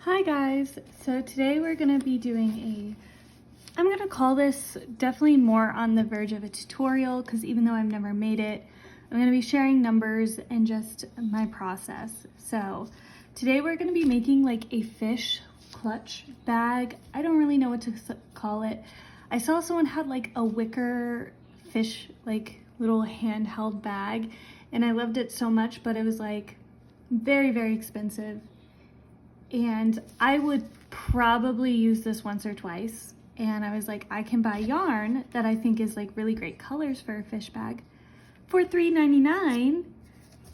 Hi guys, so today we're going to be doing I'm going to call this definitely more on the verge of a tutorial because even though I've never made it, I'm going to be sharing numbers and just my process. So today we're going to be making like a fish clutch bag. I don't really know what to call it. I saw someone had like a wicker fish like little handheld bag and I loved it so much, but it was like very expensive. And I would probably use this once or twice. And I was like, I can buy yarn that I think is like really great colors for a fish bag for $3.99.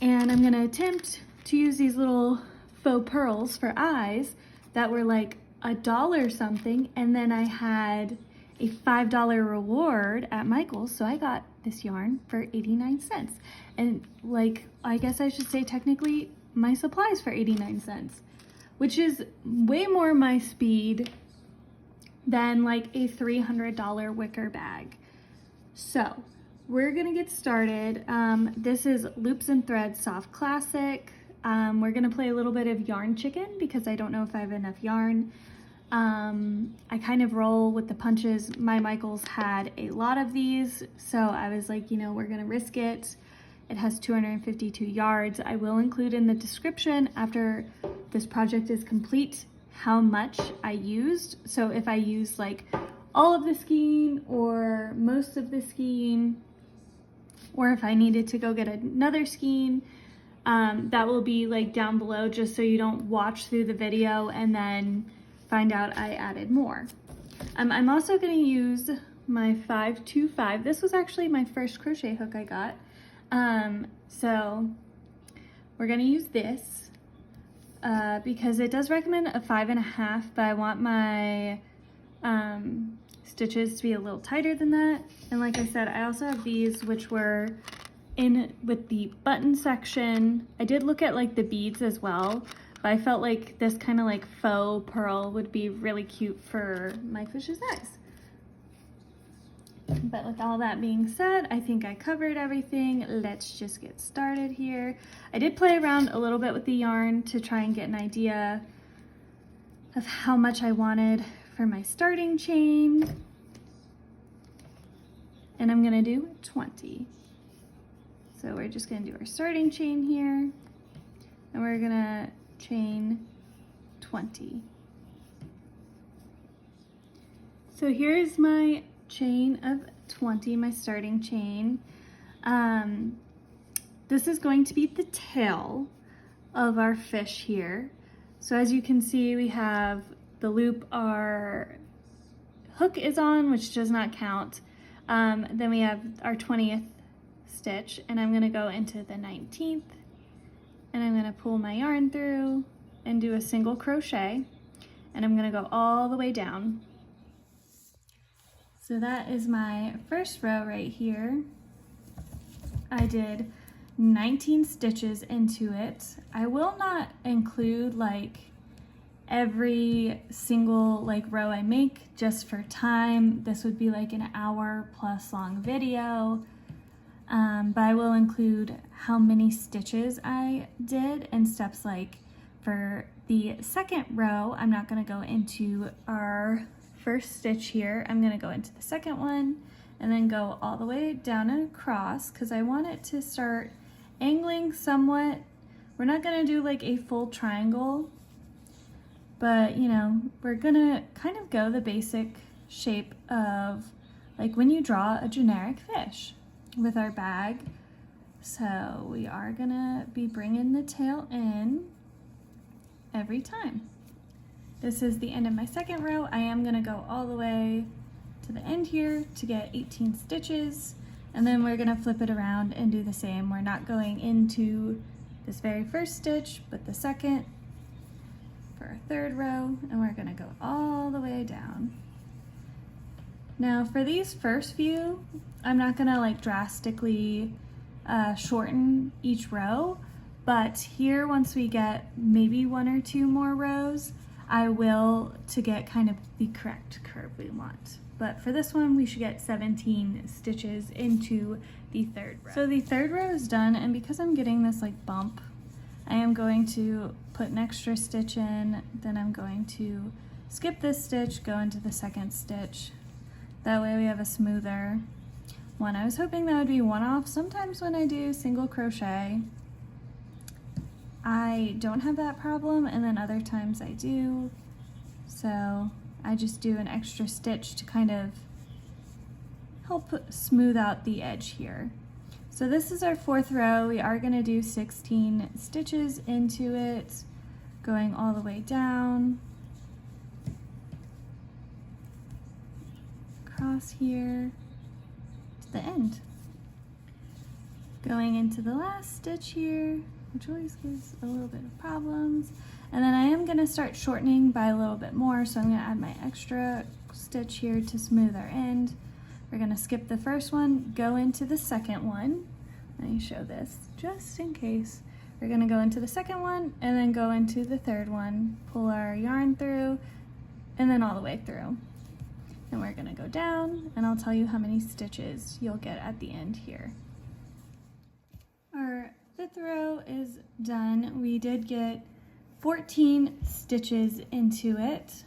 And I'm gonna attempt to use these little faux pearls for eyes that were like $1 something. And then I had a $5 reward at Michael's. So I got this yarn for 89 cents. And like, I guess I should say technically my supplies for 89 cents. Which is way more my speed than like a $300 wicker bag. So we're gonna get started. This is Loops and Threads Soft Classic. We're gonna play a little bit of Yarn Chicken because I don't know if I have enough yarn. I kind of roll with the punches. My Michaels had a lot of these, so I was like, you know, we're gonna risk it. It has 252 yards. I will include in the description after this project is complete how much I used. So if I used like all of the skein or most of the skein, or if I needed to go get another skein, that will be like down below just so you don't watch through the video and then find out I added more. I'm also gonna use my 525. This was actually my first crochet hook I got. So we're gonna use this because it does recommend a 5.5, but I want my stitches to be a little tighter than that. And like I said, I also have these which were in with the button section. I did look at like the beads as well, but I felt like this kind of like faux pearl would be really cute for my fish's eyes. But with all that being said, I think I covered everything. Let's just get started here. I did play around a little bit with the yarn to try and get an idea of how much I wanted for my starting chain. And I'm gonna do 20. So we're just gonna do our starting chain here and we're gonna chain 20. So here's my chain of 20, my starting chain. This is going to be the tail of our fish here. So as you can see, we have the loop our hook is on, which does not count. Then we have our 20th stitch, and I'm gonna go into the 19th, and I'm gonna pull my yarn through and do a single crochet, and I'm gonna go all the way down. So that is my first row right here. I did 19 stitches into it. I will not include like every single like row I make just for time. This would be like an hour plus long video. But I will include how many stitches I did and steps. Like for the second row, I'm not gonna go into our first stitch here. I'm gonna go into the second one and then go all the way down and across because I want it to start angling somewhat. We're not gonna do like a full triangle, but you know, we're gonna kind of go the basic shape of like when you draw a generic fish with our bag. So we are gonna be bringing the tail in every time. This is the end of my second row. I am gonna go all the way to the end here to get 18 stitches, and then we're gonna flip it around and do the same. We're not going into this very first stitch, but the second for our third row, and we're gonna go all the way down. Now for these first few, I'm not gonna like drastically shorten each row, but here once we get maybe 1 or 2 more rows, I will to get kind of the correct curve we want. But for this one, we should get 17 stitches into the third row. So the third row is done, and because I'm getting this like bump I am going to put an extra stitch in, then I'm going to skip this stitch, go into the second stitch. That way we have a smoother one. I was hoping that would be one off. Sometimes when I do single crochet, I don't have that problem, and then other times I do. So I just do an extra stitch to kind of help smooth out the edge here. So this is our 4th row. We are going to do 16 stitches into it, going all the way down, across here to the end. Going into the last stitch here, which always gives a little bit of problems. And then I am going to start shortening by a little bit more, so I'm going to add my extra stitch here to smooth our end. We're going to skip the first one, go into the second one. Let me show this just in case. We're going to go into the second one and then go into the third one, pull our yarn through, and then all the way through. And we're going to go down, and I'll tell you how many stitches you'll get at the end here. Our 5th row is done. We did get 14 stitches into it.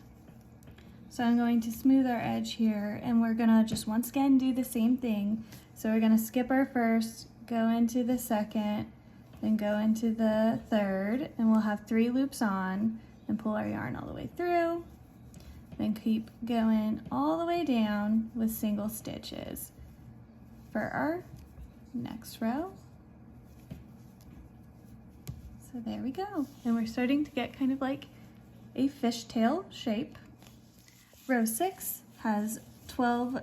So I'm going to smooth our edge here, and we're gonna just once again do the same thing. So we're gonna skip our first, go into the second, then go into the third, and we'll have 3 loops on, and pull our yarn all the way through. Then keep going all the way down with single stitches for our next row. So there we go. And we're starting to get kind of like a fishtail shape. Row 6 has 12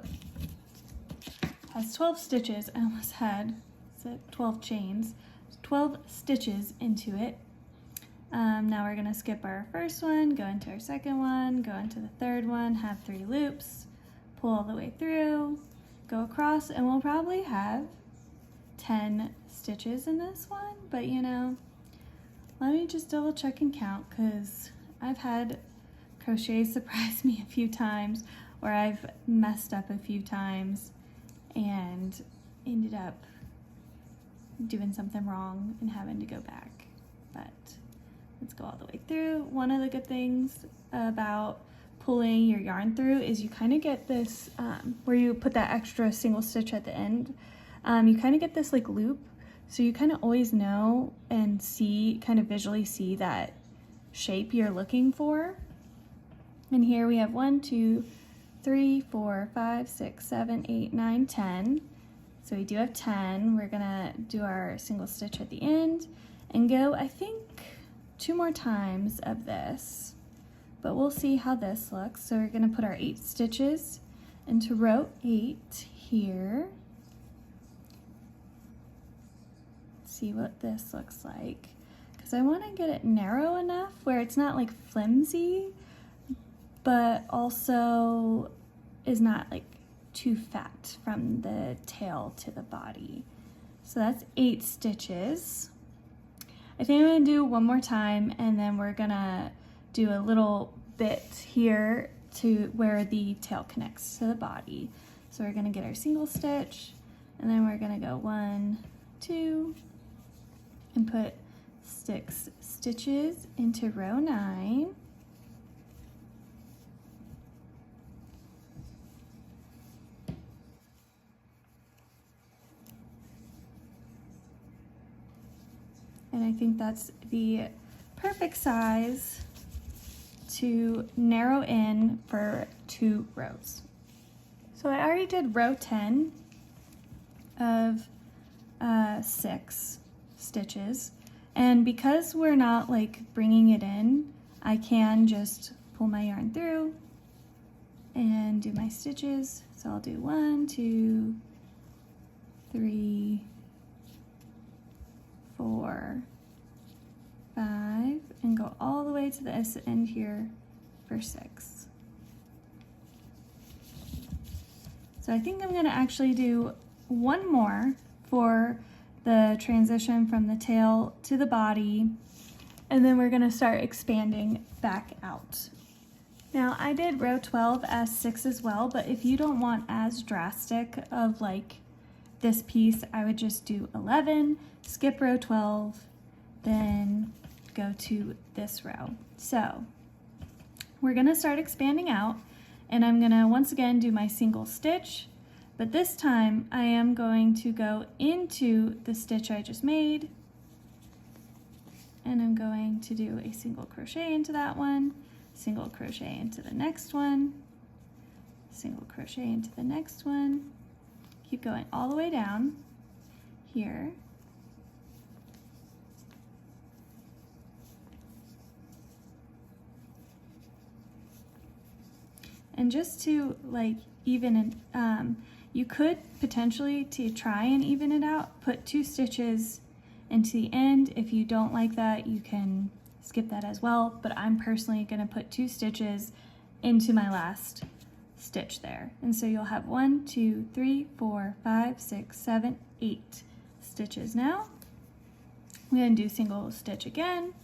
stitches. I almost had 12 chains, 12 stitches into it. Now we're gonna skip our first one, go into our second one, go into the third one, have 3 loops, pull all the way through, go across, and we'll probably have 10 stitches in this one, but you know, let me just double check and count, because I've had crochet surprise me a few times, or I've messed up a few times and ended up doing something wrong and having to go back. But let's go all the way through. One of the good things about pulling your yarn through is you kind of get this, where you put that extra single stitch at the end, you kind of get this like loop, so you kind of always know and see, kind of visually see that shape you're looking for. And here we have 1, 2, 3, 4, 5, 6, 7, 8, 9, 10. So we do have 10. We're gonna do our single stitch at the end and go, I think, 2 more times of this, but we'll see how this looks. So we're gonna put our 8 stitches into row 8 here. See what this looks like, because I want to get it narrow enough where it's not like flimsy, but also is not like too fat from the tail to the body. So that's 8 stitches. I think I'm gonna do one more time, and then we're gonna do a little bit here to where the tail connects to the body. So we're gonna get our single stitch, and then we're gonna go 1, 2, and put 6 stitches into row 9. And I think that's the perfect size to narrow in for 2 rows. So I already did row 10 of 6 stitches, and because we're not like bringing it in, I can just pull my yarn through and do my stitches. So I'll do 1, 2, 3, 4, 5, and go all the way to the end here for 6. So I think I'm gonna actually do one more for the transition from the tail to the body, and then we're gonna start expanding back out. Now I did row 12 as 6 as well, but if you don't want as drastic of like this piece, I would just do 11, skip row 12, then go to this row. So we're gonna start expanding out, and I'm gonna once again do my single stitch, but this time I am going to go into the stitch I just made, and I'm going to do a single crochet into that one, single crochet into the next one, single crochet into the next one, keep going all the way down here. And just to like even it, you could potentially, to try and even it out, put 2 stitches into the end. If you don't like that, you can skip that as well, but I'm personally gonna put 2 stitches into my last stitch there. And so you'll have 1, 2, 3, 4, 5, 6, 7, 8 stitches now. I'm gonna do single stitch again.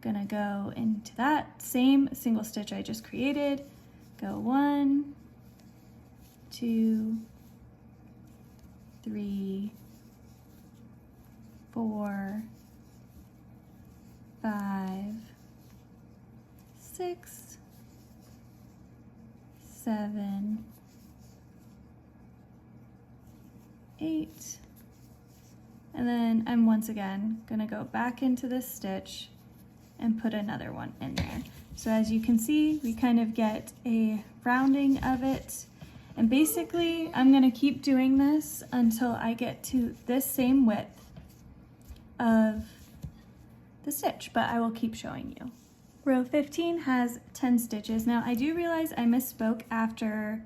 Gonna go into that same single stitch I just created. Go 1, 2, 3, 4, 5, 6, 7, 8, and then I'm once again gonna go back into this stitch and put another one in there. So as you can see, we kind of get a rounding of it. And basically, I'm gonna keep doing this until I get to this same width of the stitch, but I will keep showing you. Row 15 has 10 stitches. Now I do realize I misspoke after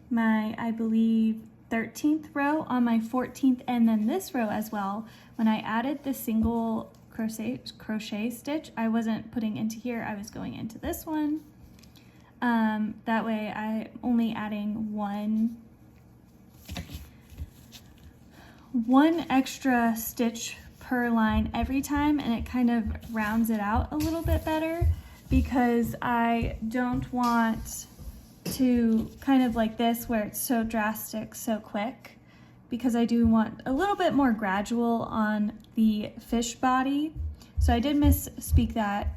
my, I believe, 13th row on my 14th, and then this row as well. When I added the single crochet stitch, I wasn't putting into here, I was going into this one. That way I'm only adding one extra stitch per line every time, and it kind of rounds it out a little bit better, because I don't want to kind of like this where it's so drastic so quick, because I do want a little bit more gradual on the fish body. So I did misspeak that,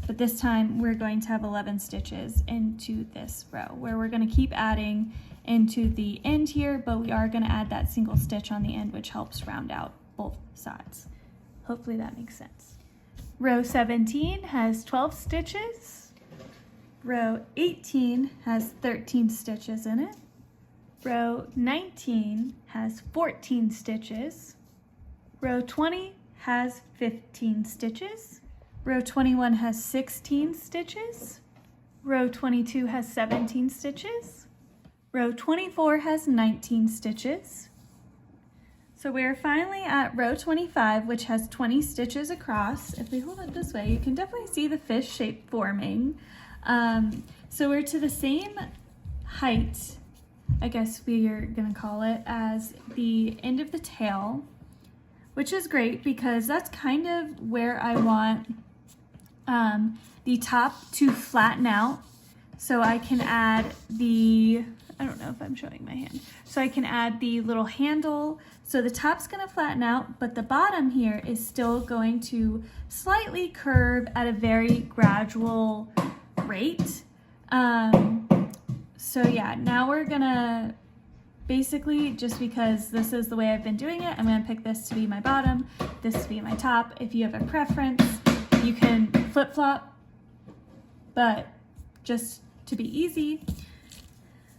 but this time we're going to have 11 stitches into this row, where we're going to keep adding into the end here, but we are going to add that single stitch on the end, which helps round out both sides. Hopefully that makes sense. Row 17 has 12 stitches. Row 18 has 13 stitches in it. Row 19 has 14 stitches. Row 20 has 15 stitches. Row 21 has 16 stitches. Row 22 has 17 stitches. Row 24 has 19 stitches. So we're finally at row 25, which has 20 stitches across. If we hold it this way, you can definitely see the fish shape forming. So we're to the same height, I guess we are gonna call it, as the end of the tail, which is great because that's kind of where I want the top to flatten out. So I can add the, I don't know if I'm showing my hand. So I can add the little handle. So the top's gonna flatten out, but the bottom here is still going to slightly curve at a very gradual rate. So yeah, now we're gonna basically, just because this is the way I've been doing it, I'm gonna pick this to be my bottom, this to be my top. If you have a preference, you can flip-flop, but just to be easy.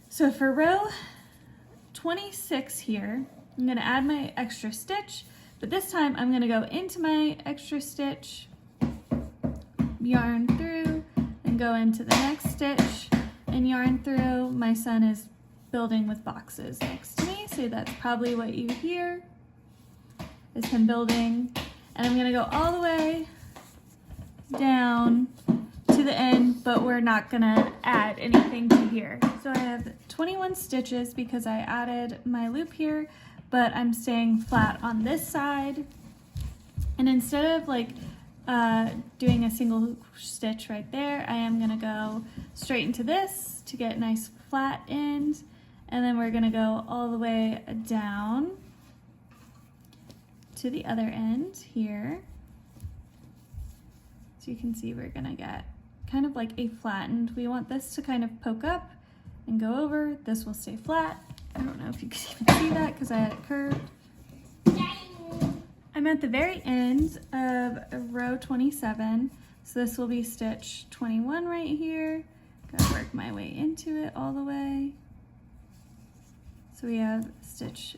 So for row 26 here, I'm gonna add my extra stitch, but this time I'm gonna go into my extra stitch, yarn through, and go into the next stitch and yarn through. My son is building with boxes next to me, so that's probably what you hear, is him building. And I'm gonna go all the way down to the end, but we're not gonna add anything to here. So I have 21 stitches because I added my loop here, but I'm staying flat on this side. And instead of like doing a single stitch right there, I am gonna go straight into this to get a nice flat end, and then we're gonna go all the way down to the other end here. So you can see we're gonna get kind of like a flattened. We want this to kind of poke up and go over. This will stay flat. I don't know if you can even see that because I had it curved. I'm at the very end of row 27. So this will be stitch 21 right here. Gotta work my way into it all the way. So we have stitch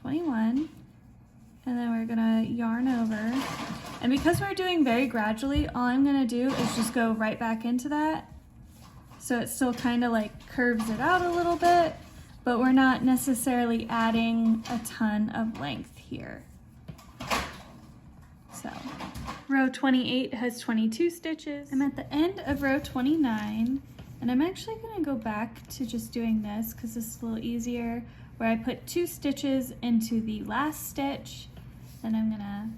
21, and then we're gonna yarn over. And because we're doing very gradually, all I'm gonna do is just go right back into that. So it still kind of like curves it out a little bit, but we're not necessarily adding a ton of length here. So row 28 has 22 stitches. I'm at the end of row 29, and I'm actually gonna go back to just doing this because this is a little easier, where I put 2 stitches into the last stitch, and I'm gonna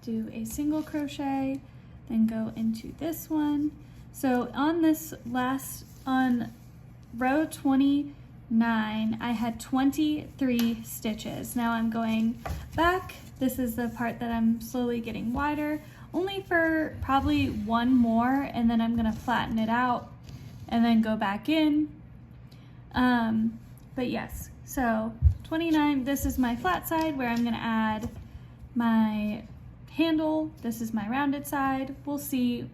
do a single crochet, then go into this one. So on this last, on row 29, I had 23 stitches. Now I'm going back. This is the part that I'm slowly getting wider, only for probably one more, and then I'm gonna flatten it out and then go back in. But yes, so 29, this is my flat side where I'm gonna add my handle. This is my rounded side. We'll see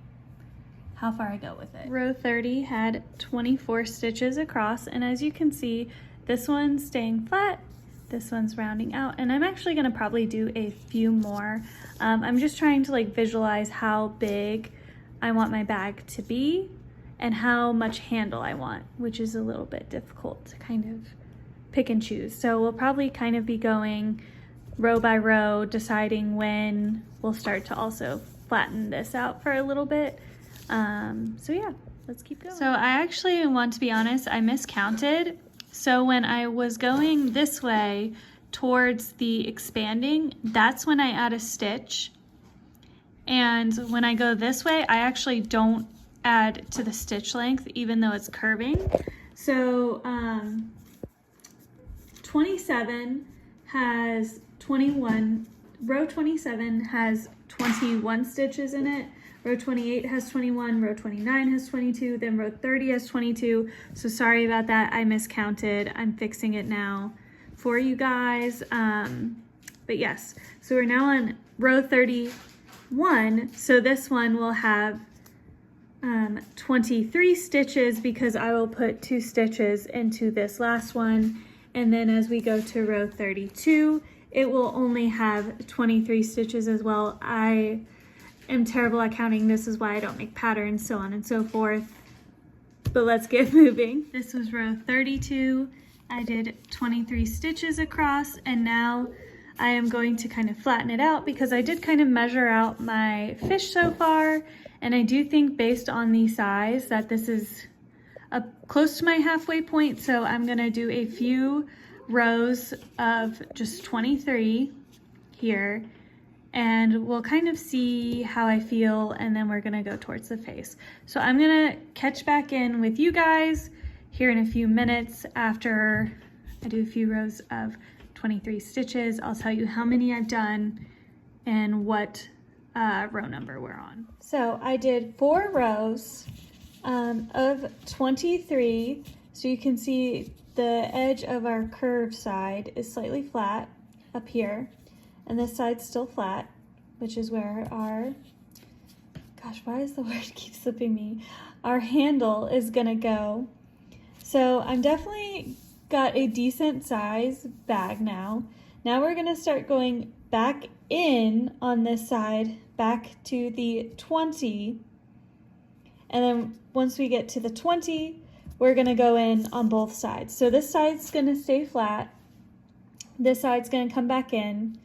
how far I go with it. Row 30 had 24 stitches across, and as you can see, this one's staying flat, this one's rounding out, and I'm actually gonna probably do a few more. I'm just trying to like visualize how big I want my bag to be and how much handle I want, which is a little bit difficult to kind of pick and choose. So we'll probably kind of be going row by row, deciding when we'll start to also flatten this out for a little bit. So yeah, let's keep going. So I actually want to be honest, I miscounted. So when I was going this way towards the expanding, that's when I add a stitch. And when I go this way, I actually don't add to the stitch length, even though it's curving. So 27 has 21, row 27 has 21 stitches in it, row 28 has 21, row 29 has 22, then row 30 has 22. So sorry about that, I miscounted. I'm fixing it now for you guys. But yes, so we're now on row 31. So this one will have 23 stitches because I will put 2 stitches into this last one. And then as we go to row 32, it will only have 23 stitches as well. I am terrible at counting. This is why I don't make patterns, so on and so forth. But let's get moving. This was row 32. I did 23 stitches across, and now I am going to kind of flatten it out because I did kind of measure out my fish so far, and I do think based on the size that this is close to my halfway point, so I'm gonna do a few rows of just 23 here, and we'll kind of see how I feel, and then we're gonna go towards the face. So I'm gonna catch back in with you guys here in a few minutes after I do a few rows of 23 stitches. I'll tell you how many I've done and what row number we're on. So I did 4 rows of 23, so you can see the edge of our curved side is slightly flat up here, and this side's still flat, which is where our, gosh, why does the word keep slipping me? Our handle is gonna go. So I'm definitely got a decent size bag now. Now we're gonna start going back in on this side, back to the 20, and then once we get to the 20, we're gonna go in on both sides. So this side's gonna stay flat, this side's gonna come back in,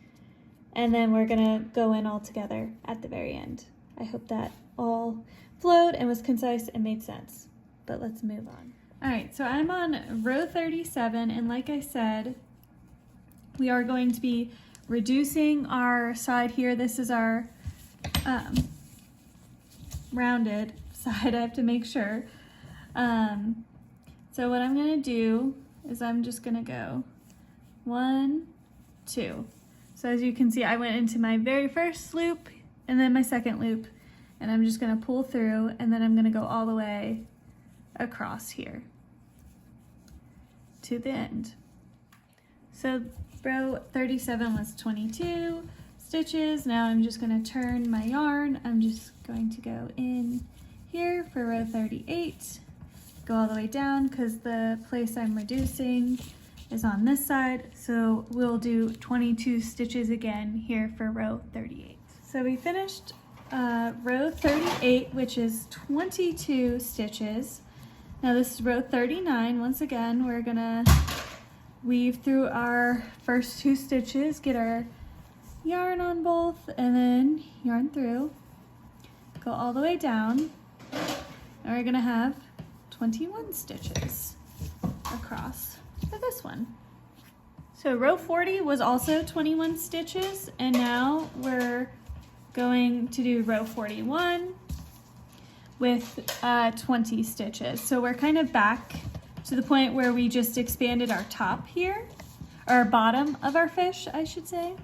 and then we're gonna go in all together at the very end. I hope that all flowed and was concise and made sense, but let's move on. All right, so I'm on row 37, and like I said, we are going to be reducing our side here. This is our rounded side, I have to make sure. So what I'm gonna do is I'm just gonna go 1, 2. So as you can see, I went into my very first loop and then my second loop, and I'm just gonna pull through, and then I'm gonna go all the way across here to the end. So row 37 was 22 stitches. Now I'm just gonna turn my yarn. I'm just going to go in here for row 38, go all the way down because the place I'm reducing is on this side. So we'll do 22 stitches again here for row 38. So we finished row 38, which is 22 stitches. Now this is row 39. Once again, we're gonna weave through our first 2 stitches, get our yarn on both, and then yarn through, go all the way down, and we're gonna have 21 stitches across for this one. So row 40 was also 21 stitches, and now we're going to do row 41 with 20 stitches. So we're kind of back to the point where we just expanded our top here, or bottom of our fish, I should say.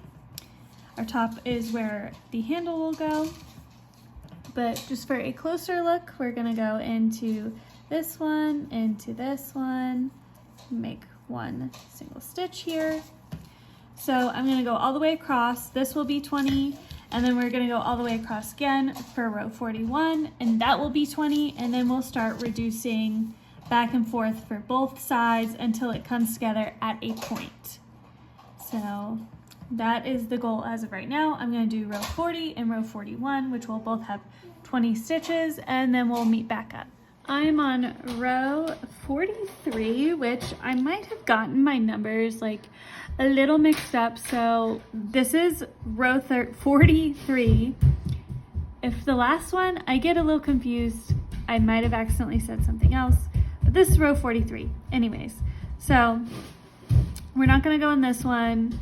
Our top is where the handle will go. But just for a closer look, we're gonna go into this one, make one single stitch here. So I'm gonna go all the way across. This will be 20, and then we're gonna go all the way across again for row 41, and that will be 20, and then we'll start reducing back and forth for both sides until it comes together at a point. So that is the goal as of right now. I'm gonna do row 40 and row 41, which will both have 20 stitches, and then we'll meet back up. I'm on row 43, which I might have gotten my numbers like a little mixed up. So this is row 43. If the last one, I get a little confused, I might have accidentally said something else, but this is row 43. Anyways, so we're not gonna go in this one.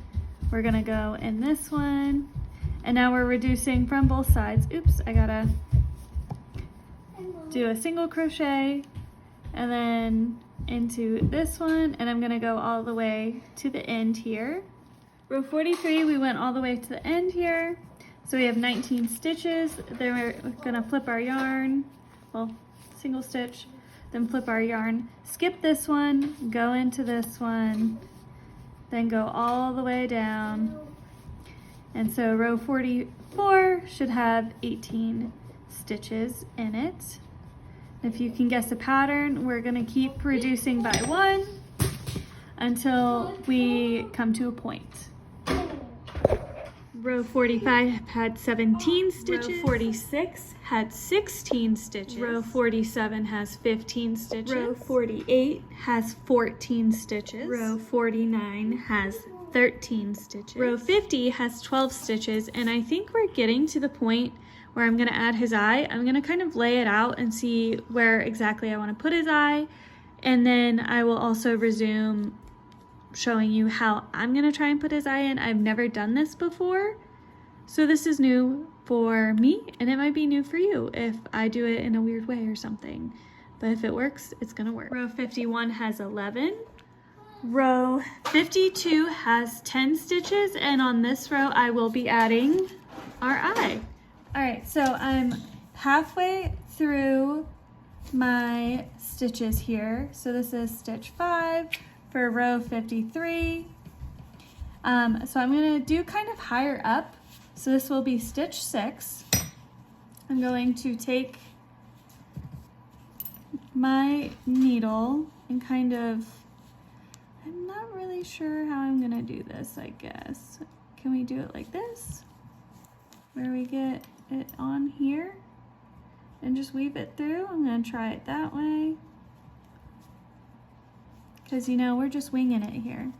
We're gonna go in this one. And now we're reducing from both sides. Oops, I gotta do a single crochet and then into this one, and I'm gonna go all the way to the end here. Row 43, we went all the way to the end here. So we have 19 stitches. Then we're gonna flip our yarn, well, single stitch, then flip our yarn, skip this one, go into this one, then go all the way down. And so row 44 should have 18 stitches in it. If you can guess a pattern, we're gonna keep reducing by 1 until we come to a point. Row 45 had 17 stitches. Row 46 had 16 stitches. Row 47 has 15 stitches. Row 48 has 14 stitches. Row 49 has 13 stitches. Row 50 has 12 stitches, and I think we're getting to the point where I'm gonna add his eye. I'm gonna kind of lay it out and see where exactly I wanna put his eye, and then I will also resume showing you how I'm gonna try and put his eye in. I've never done this before, so this is new for me, and it might be new for you if I do it in a weird way or something. But if it works, it's gonna work. Row 51 has 11. Row 52 has 10 stitches, and on this row I will be adding our eye. All right, so I'm halfway through my stitches here. So this is stitch 5 for row 53. So I'm gonna do kind of higher up. So this will be stitch 6. I'm going to take my needle and kind of, I'm not really sure how I'm gonna do this, I guess. Can we do it like this? Where we get it on here and just weave it through. I'm gonna try it that way, because you know, we're just winging it here.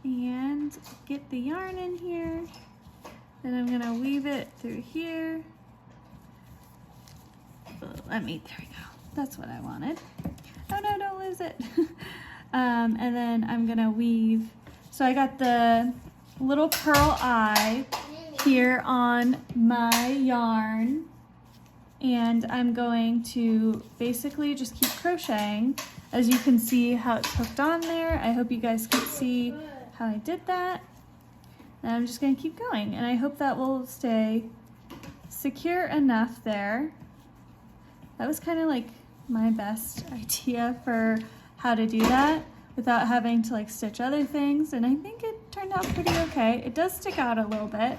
And get the yarn in here, then I'm gonna weave it through here. There we go. That's what I wanted. Oh no, don't lose it. And then I'm gonna weave. So I got the little pearl eye here on my yarn, and I'm going to basically just keep crocheting as you can see how it's hooked on there. I hope you guys could see how I did that. And I'm just gonna keep going, and I hope that will stay secure enough there. That was kind of like my best idea for how to do that without having to like stitch other things, and I think it turned out pretty okay. It does stick out a little bit,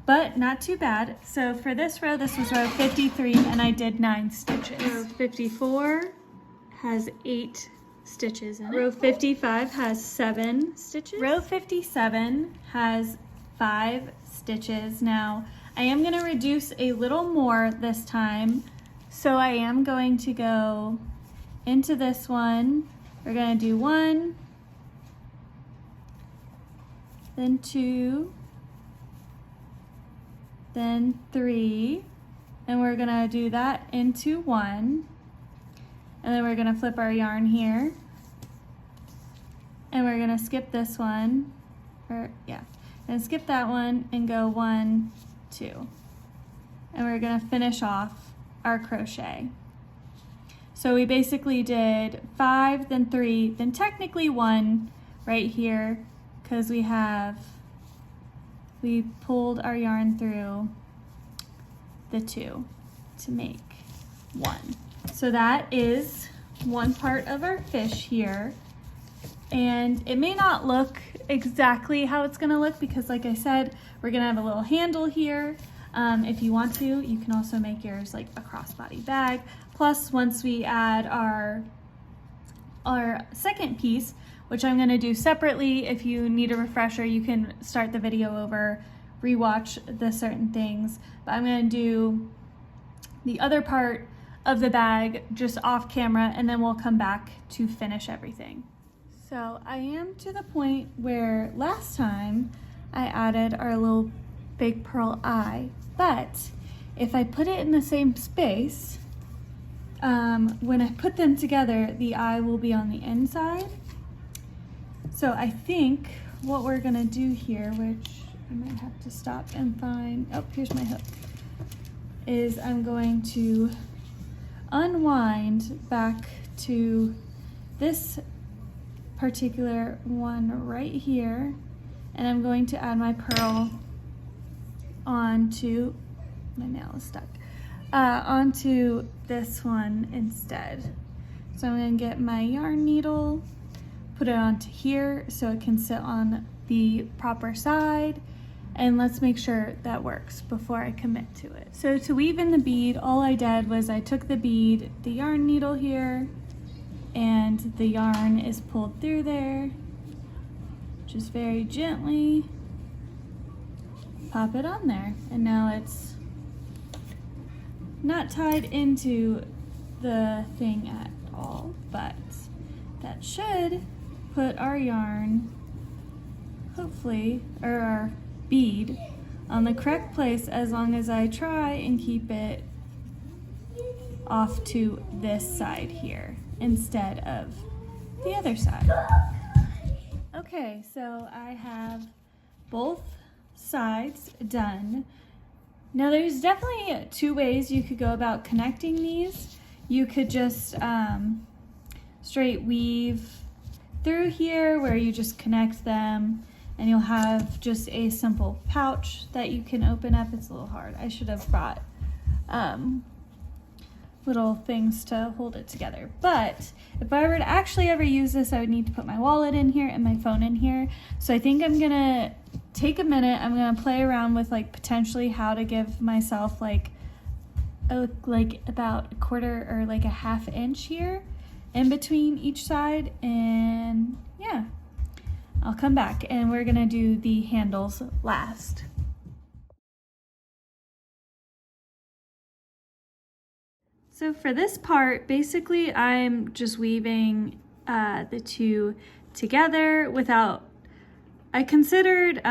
but not too bad. So for this row, this was row 53, and I did 9 stitches. Row 54 has 8 stitches in it. Row 55 has 7 stitches. Row 57 has 5 stitches. Now, I am gonna reduce a little more this time, so I am going to go into this one. We're gonna do 1, then 2, then 3, and we're gonna do that into 1, and then we're gonna flip our yarn here, and we're gonna skip this one, and skip that one and go 1, 2, and we're gonna finish off our crochet. So we basically did 5, then 3, then technically 1 right here, because we pulled our yarn through the 2 to make 1. So that is one part of our fish here. And it may not look exactly how it's gonna look because like I said, we're gonna have a little handle here. If you want to, you can also make yours like a crossbody bag. Plus, once we add our second piece, which I'm gonna do separately, if you need a refresher, you can start the video over, rewatch the certain things. But I'm gonna do the other part of the bag just off camera, and then we'll come back to finish everything. So I am to the point where last time I added our little big pearl eye, but if I put it in the same space, when I put them together, the eye will be on the inside. So I think what we're gonna do here, which I might have to stop and find, oh, here's my hook, is I'm going to unwind back to this particular one right here, and I'm going to add my pearl onto, my nail is stuck, onto this one instead. So I'm going to get my yarn needle, put it onto here so it can sit on the proper side, and let's make sure that works before I commit to it. So to weave in the bead, all I did was I took the bead, the yarn needle here, and the yarn is pulled through there. Just very gently pop it on there, and now it's not tied into the thing at all, but that should put our yarn, hopefully, or our bead, on the correct place, as long as I try and keep it off to this side here instead of the other side. Okay, so I have both sides done. Now there's definitely 2 ways you could go about connecting these. You could just straight weave through here where you just connect them, and you'll have just a simple pouch that you can open up. It's a little hard. I should have brought little things to hold it together. But if I were to actually ever use this, I would need to put my wallet in here and my phone in here. So I think I'm gonna take a minute. I'm gonna play around with like potentially how to give myself like about a quarter or like a ½ inch here in between each side, and yeah, I'll come back and we're gonna do the handles last. So for this part, basically I'm just weaving the 2 together without, I considered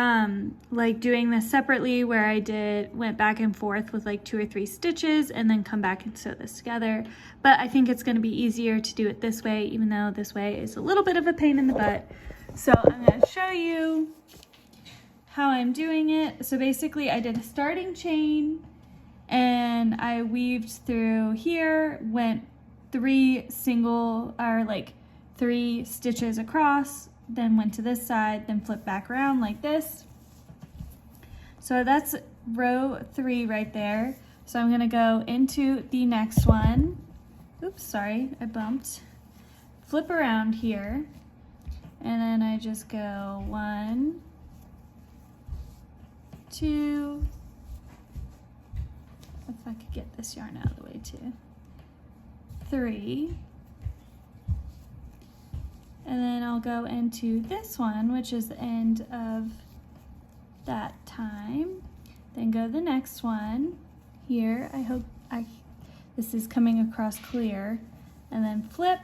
like doing this separately where I went back and forth with like 2 or 3 stitches and then come back and sew this together. But I think it's gonna be easier to do it this way, even though this way is a little bit of a pain in the butt. So I'm gonna show you how I'm doing it. So basically I did a starting chain, and I weaved through here, went 3 stitches across, then went to this side, then flip back around like this. So that's row 3 right there. So I'm gonna go into the next one. Oops, sorry, I bumped. Flip around here, and then I just go 1, 2, if I could get this yarn out of the way too, 3, and then I'll go into this one, which is the end of that time, then go to the next one here. I hope this is coming across clear, and then flip,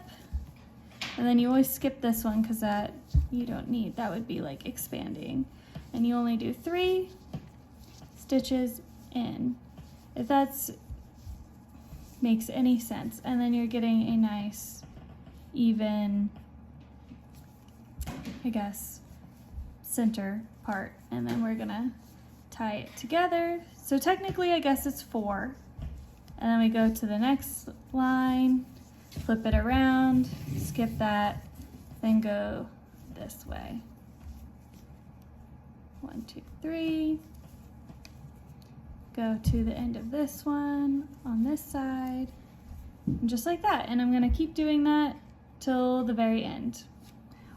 and then you always skip this one because that you don't need, that would be like expanding, and you only do 3 stitches in, if that's makes any sense, and then you're getting a nice even, I guess, center part, and then we're gonna tie it together. So technically I guess it's 4, and then we go to the next line, flip it around, skip that, then go this way. 1, 2, 3. Go to the end of this one on this side, and just like that. And I'm gonna keep doing that till the very end,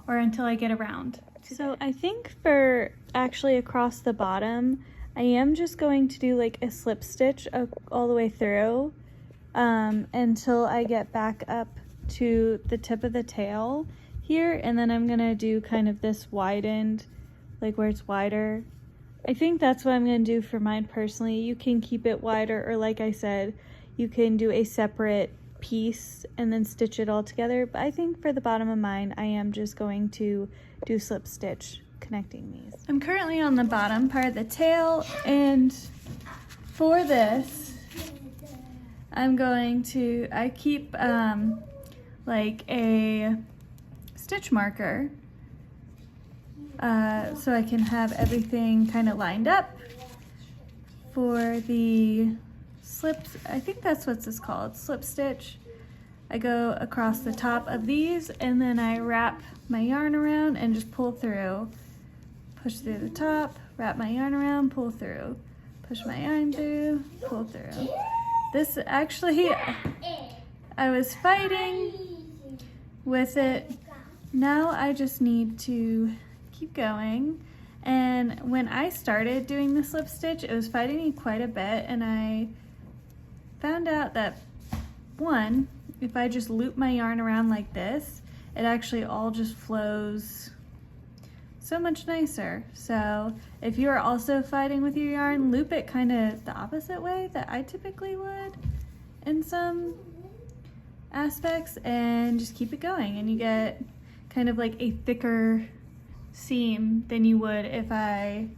or until I get around. So I think for actually across the bottom, I am just going to do like a slip stitch all the way through until I get back up to the tip of the tail here, and then I'm gonna do kind of this widened, like where it's wider. I think that's what I'm gonna do for mine personally. You can keep it wider, or like I said, you can do a separate piece and then stitch it all together. But I think for the bottom of mine, I am just going to do slip stitch connecting these. I'm currently on the bottom part of the tail, and for this, I'm going to, I keep like a stitch marker so I can have everything kind of lined up for the slips. I think that's what this is called, slip stitch. I go across the top of these, and then I wrap my yarn around and just pull through. Push through the top, wrap my yarn around, pull through. Push my yarn through, pull through. This actually, I was fighting with it. Now I just need to keep going. And when I started doing the slip stitch, it was fighting me quite a bit, and I found out that, one, if I just loop my yarn around like this, it actually all just flows so much nicer. So if you are also fighting with your yarn, loop it kind of the opposite way that I typically would in some aspects, and just keep it going, and you get kind of like a thicker seam than you would if I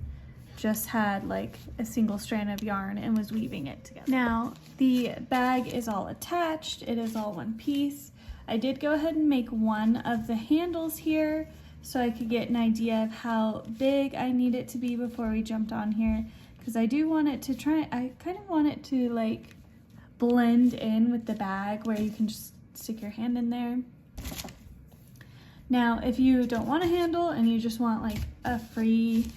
just had like a single strand of yarn and was weaving it together. Now the bag is all attached, it is all one piece. I did go ahead and make one of the handles here so I could get an idea of how big I need it to be before we jumped on here, because I do want it to I kind of want it to like blend in with the bag where you can just stick your hand in there. Now, if you don't want a handle and you just want like a free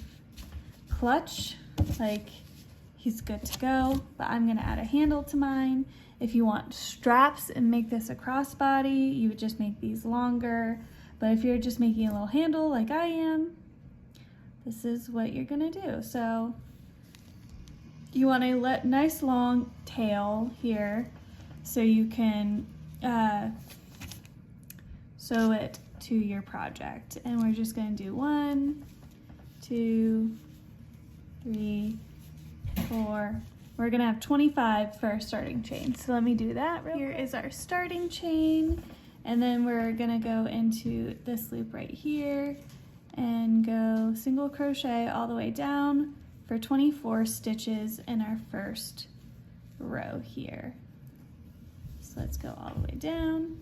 clutch, like he's good to go, but I'm gonna add a handle to mine. If you want straps and make this a crossbody, you would just make these longer. But if you're just making a little handle like I am, this is what you're gonna do. So you want a nice long tail here so you can sew it to your project. And we're just gonna do 1, 2, 3, 4. We're gonna have 25 for our starting chain. So let me do that real quick. Here is our starting chain. And then we're gonna go into this loop right here and go single crochet all the way down for 24 stitches in our first row here. So let's go all the way down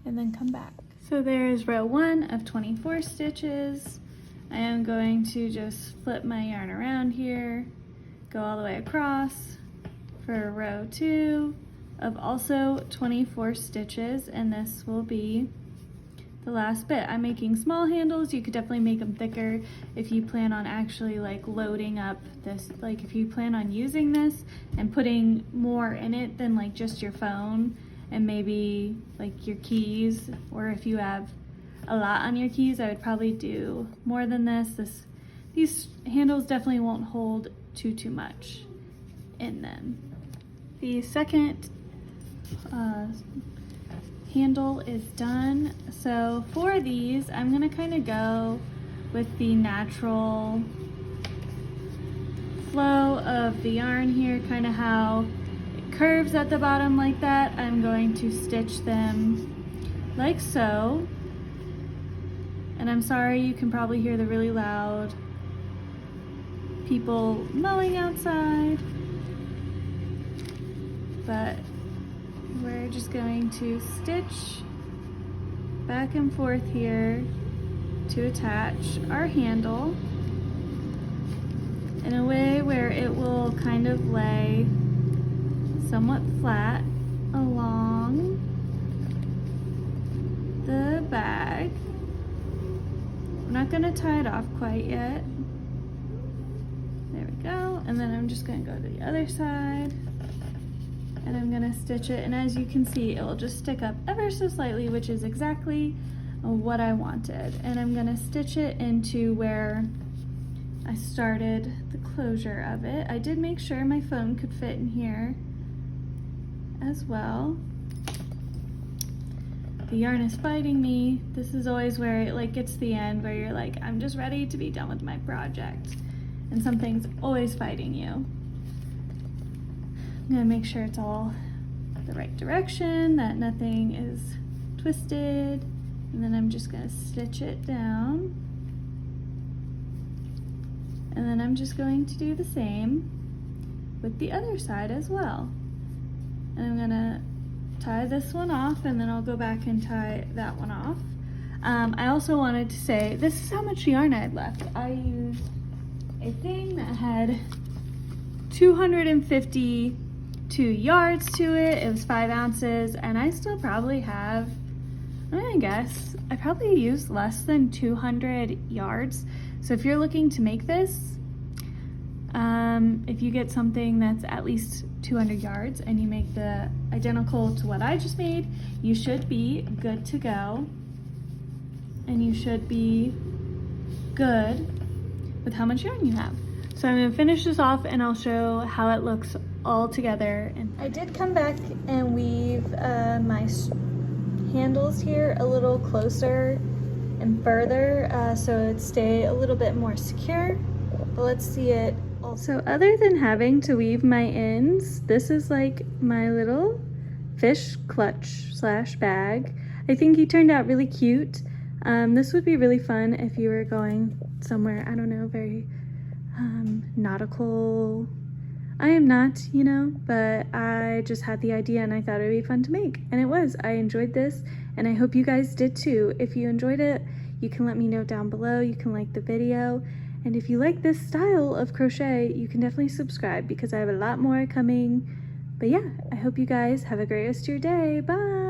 and then come back. So there's row 1 of 24 stitches. I am going to just flip my yarn around here, go all the way across for row 2 of also 24 stitches, and this will be the last bit. I'm making small handles. You could definitely make them thicker if you plan on actually like loading up this, like if you plan on using this and putting more in it than like just your phone and maybe like your keys, or if you have a lot on your keys, I would probably do more than this. These handles definitely won't hold too much in them. The second handle is done. So for these, I'm gonna kind of go with the natural flow of the yarn here, kind of how it curves at the bottom like that. I'm going to stitch them like so. And I'm sorry, you can probably hear the really loud people mowing outside, but we're just going to stitch back and forth here to attach our handle in a way where it will kind of lay somewhat flat along the bag. I'm not going to tie it off quite yet. There we go. And then I'm just going to go to the other side. And I'm gonna stitch it, and as you can see, it will just stick up ever so slightly, which is exactly what I wanted. And I'm gonna stitch it into where I started the closure of it. I did make sure my phone could fit in here as well. The yarn is fighting me. This is always where it like gets to the end where you're like, I'm just ready to be done with my project. And something's always fighting you. I'm gonna make sure it's all the right direction, that nothing is twisted, and then I'm just gonna stitch it down. And then I'm just going to do the same with the other side as well. And I'm gonna tie this one off, and then I'll go back and tie that one off. I also wanted to say, this is how much yarn I had left. I used a thing that had 252 yards to it. It was 5 ounces, and I still probably have, I'm gonna guess, I probably used less than 200 yards. So if you're looking to make this, if you get something that's at least 200 yards and you make the identical to what I just made, you should be good to go. And you should be good with how much yarn you have. So I'm gonna finish this off and I'll show how it looks all together. And I did come back and weave my handles here a little closer and further so it'd stay a little bit more secure. But let's see it. So other than having to weave my ends, this is like my little fish clutch / bag. I think he turned out really cute. This would be really fun if you were going somewhere, I don't know, very nautical. I am not, you know, but I just had the idea and I thought it would be fun to make, and it was. I enjoyed this, and I hope you guys did too. If you enjoyed it, you can let me know down below. You can like the video, and if you like this style of crochet, you can definitely subscribe because I have a lot more coming. But yeah, I hope you guys have a great rest of your day. Bye!